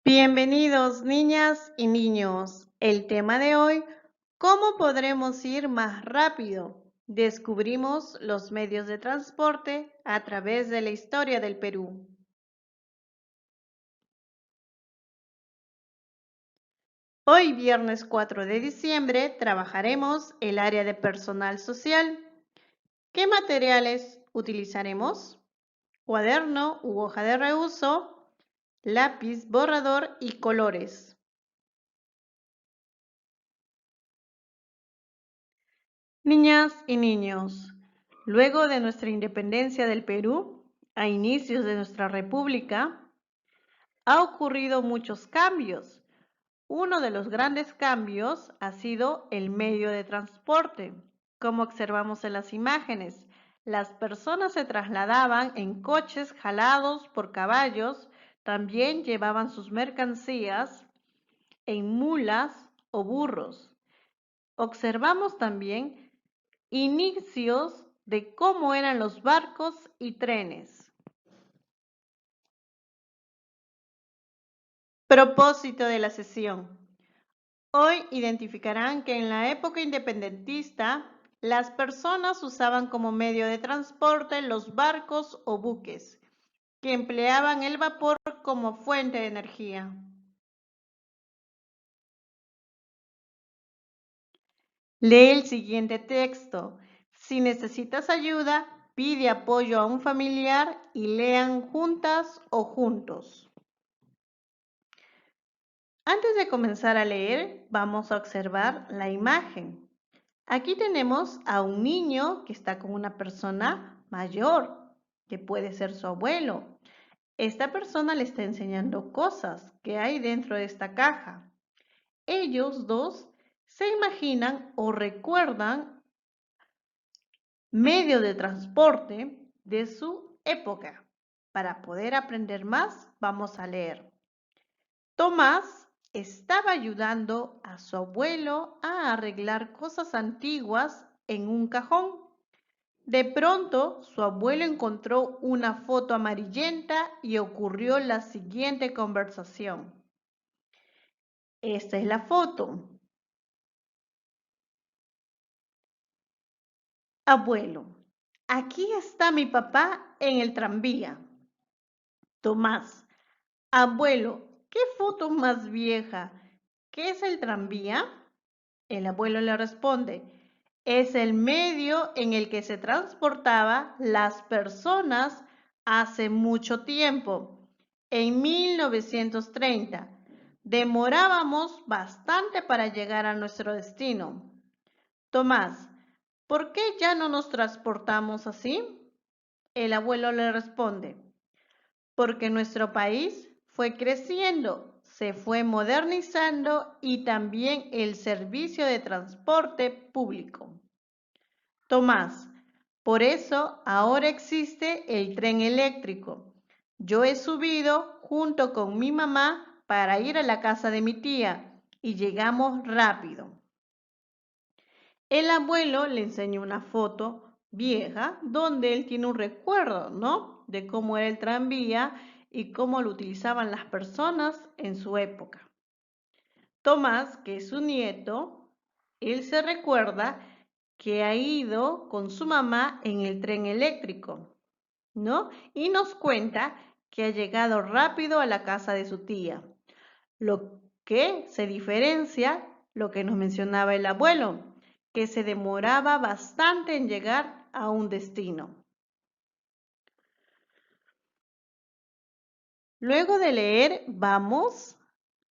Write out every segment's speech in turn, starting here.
Bienvenidos niñas y niños. El tema de hoy, ¿cómo podremos ir más rápido? Descubrimos los medios de transporte a través de la historia del Perú. Hoy, viernes 4 de diciembre, trabajaremos el área de personal social. ¿Qué materiales utilizaremos? Cuaderno u hoja de reuso, lápiz, borrador y colores. Niñas y niños, luego de nuestra independencia del Perú, a inicios de nuestra república, ha ocurrido muchos cambios. Uno de los grandes cambios ha sido el medio de transporte. Como observamos en las imágenes, las personas se trasladaban en coches jalados por caballos, también llevaban sus mercancías en mulas o burros. Observamos también inicios de cómo eran los barcos y trenes. Propósito de la sesión. Hoy identificarán que en la época independentista, las personas usaban como medio de transporte los barcos o buques, que empleaban el vapor como fuente de energía. Lee el siguiente texto. Si necesitas ayuda, pide apoyo a un familiar y lean juntas o juntos. Antes de comenzar a leer, vamos a observar la imagen. Aquí tenemos a un niño que está con una persona mayor, que puede ser su abuelo. Esta persona le está enseñando cosas que hay dentro de esta caja. Ellos dos se imaginan o recuerdan medio de transporte de su época. Para poder aprender más, vamos a leer. Tomás estaba ayudando a su abuelo a arreglar cosas antiguas en un cajón. De pronto, su abuelo encontró una foto amarillenta y ocurrió la siguiente conversación. Esta es la foto. Abuelo, aquí está mi papá en el tranvía. Tomás, abuelo, ¿qué foto más vieja? ¿Qué es el tranvía? El abuelo le responde, es el medio en el que se transportaba las personas hace mucho tiempo. En 1930, demorábamos bastante para llegar a nuestro destino. Tomás, ¿por qué ya no nos transportamos así? El abuelo le responde, porque nuestro país fue creciendo, se fue modernizando y también el servicio de transporte público. Tomás, por eso ahora existe el tren eléctrico. Yo he subido junto con mi mamá para ir a la casa de mi tía y llegamos rápido. El abuelo le enseñó una foto vieja donde él tiene un recuerdo, ¿no? De cómo era el tranvía y cómo lo utilizaban las personas en su época. Tomás, que es su nieto, él se recuerda que ha ido con su mamá en el tren eléctrico, ¿no? Y nos cuenta que ha llegado rápido a la casa de su tía. Lo que se diferencia, lo que nos mencionaba el abuelo, que se demoraba bastante en llegar a un destino. Luego de leer, vamos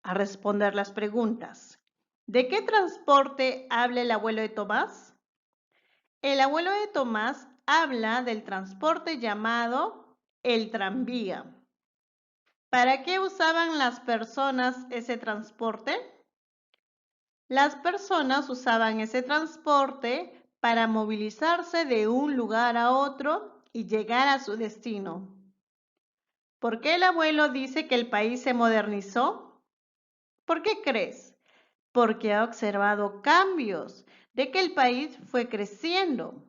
a responder las preguntas. ¿De qué transporte habla el abuelo de Tomás? El abuelo de Tomás habla del transporte llamado el tranvía. ¿Para qué usaban las personas ese transporte? Las personas usaban ese transporte para movilizarse de un lugar a otro y llegar a su destino. ¿Por qué el abuelo dice que el país se modernizó? ¿Por qué crees? Porque ha observado cambios, de que el país fue creciendo.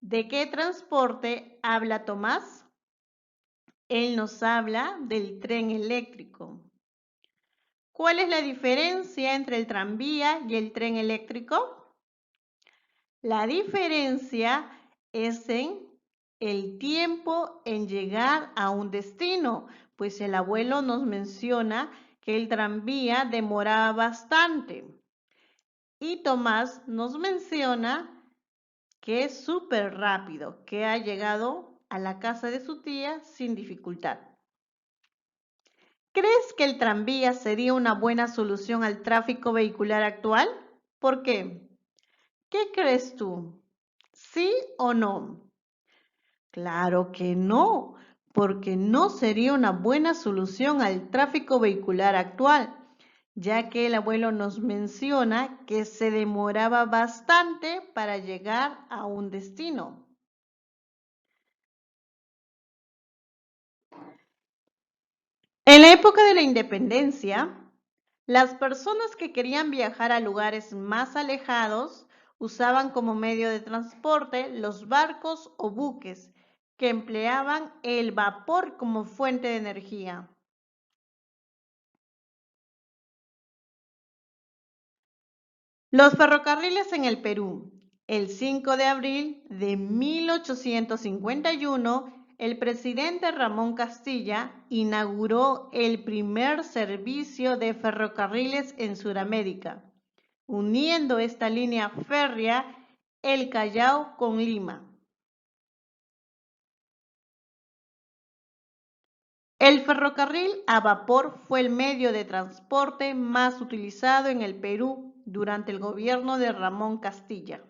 ¿De qué transporte habla Tomás? Él nos habla del tren eléctrico. ¿Cuál es la diferencia entre el tranvía y el tren eléctrico? La diferencia es en el tiempo en llegar a un destino, pues el abuelo nos menciona que el tranvía demoraba bastante. Y Tomás nos menciona que es súper rápido, que ha llegado a la casa de su tía sin dificultad. ¿Crees que el tranvía sería una buena solución al tráfico vehicular actual? ¿Por qué? ¿Qué crees tú? ¿Sí o no? Claro que no, porque no sería una buena solución al tráfico vehicular actual, ya que el abuelo nos menciona que se demoraba bastante para llegar a un destino. En la época de la independencia, las personas que querían viajar a lugares más alejados usaban como medio de transporte los barcos o buques que empleaban el vapor como fuente de energía. Los ferrocarriles en el Perú. El 5 de abril de 1851, el presidente Ramón Castilla inauguró el primer servicio de ferrocarriles en Sudamérica, uniendo esta línea férrea El Callao con Lima. El ferrocarril a vapor fue el medio de transporte más utilizado en el Perú durante el gobierno de Ramón Castilla.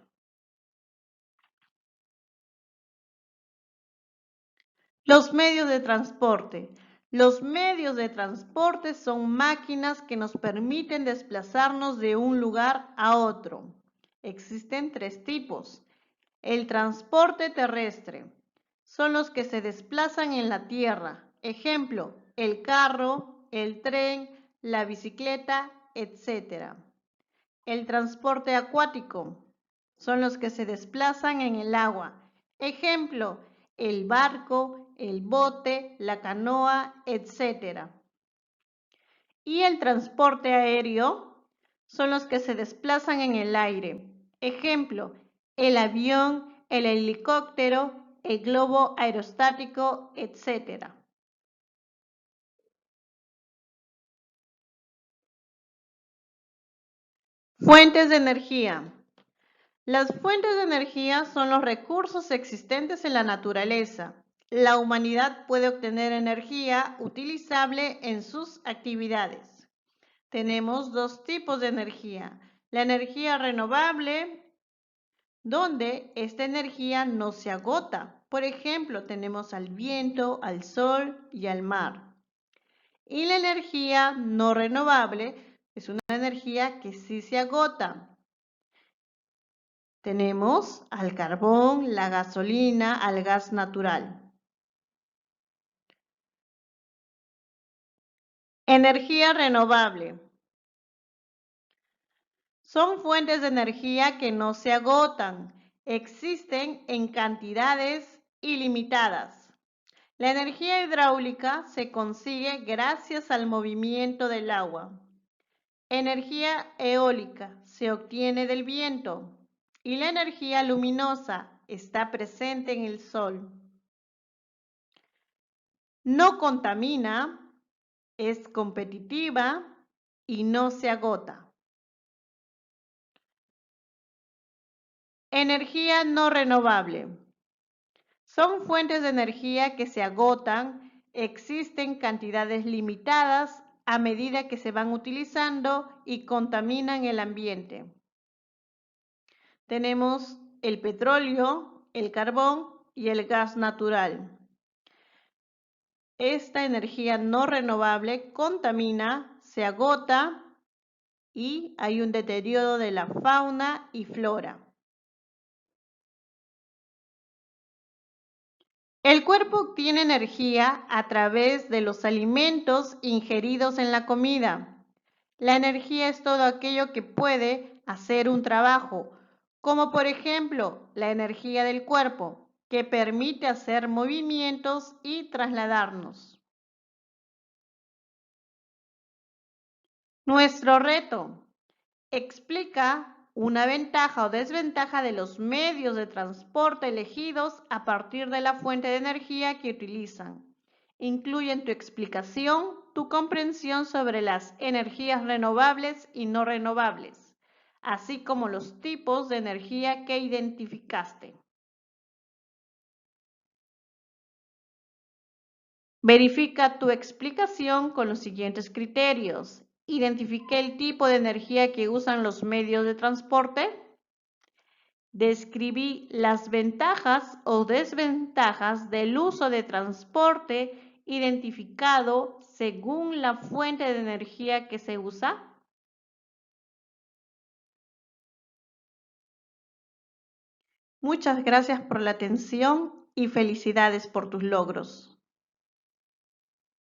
Los medios de transporte. Los medios de transporte son máquinas que nos permiten desplazarnos de un lugar a otro. Existen tres tipos. El transporte terrestre. Son los que se desplazan en la tierra. Ejemplo, el carro, el tren, la bicicleta, etc. El transporte acuático. Son los que se desplazan en el agua. Ejemplo, el barco, el bote, la canoa, etc. Y el transporte aéreo son los que se desplazan en el aire. Ejemplo, el avión, el helicóptero, el globo aerostático, etc. Fuentes de energía. Las fuentes de energía son los recursos existentes en la naturaleza. La humanidad puede obtener energía utilizable en sus actividades. Tenemos dos tipos de energía. La energía renovable, donde esta energía no se agota. Por ejemplo, tenemos al viento, al sol y al mar. Y la energía no renovable es una energía que sí se agota. Tenemos al carbón, la gasolina, al gas natural. Energía renovable. Son fuentes de energía que no se agotan. Existen en cantidades ilimitadas. La energía hidráulica se consigue gracias al movimiento del agua. Energía eólica se obtiene del viento. Y la energía luminosa está presente en el sol. No contamina, es competitiva y no se agota. Energía no renovable. Son fuentes de energía que se agotan, existen cantidades limitadas a medida que se van utilizando y contaminan el ambiente. Tenemos el petróleo, el carbón y el gas natural. Esta energía no renovable contamina, se agota y hay un deterioro de la fauna y flora. El cuerpo obtiene energía a través de los alimentos ingeridos en la comida. La energía es todo aquello que puede hacer un trabajo, como por ejemplo la energía del cuerpo. que permite hacer movimientos y trasladarnos. Nuestro reto: explica una ventaja o desventaja de los medios de transporte elegidos a partir de la fuente de energía que utilizan. Incluye en tu explicación tu comprensión sobre las energías renovables y no renovables, así como los tipos de energía que identificaste. Verifica tu explicación con los siguientes criterios. Identifique el tipo de energía que usan los medios de transporte. Describí las ventajas o desventajas del uso de transporte identificado según la fuente de energía que se usa. Muchas gracias por la atención y felicidades por tus logros.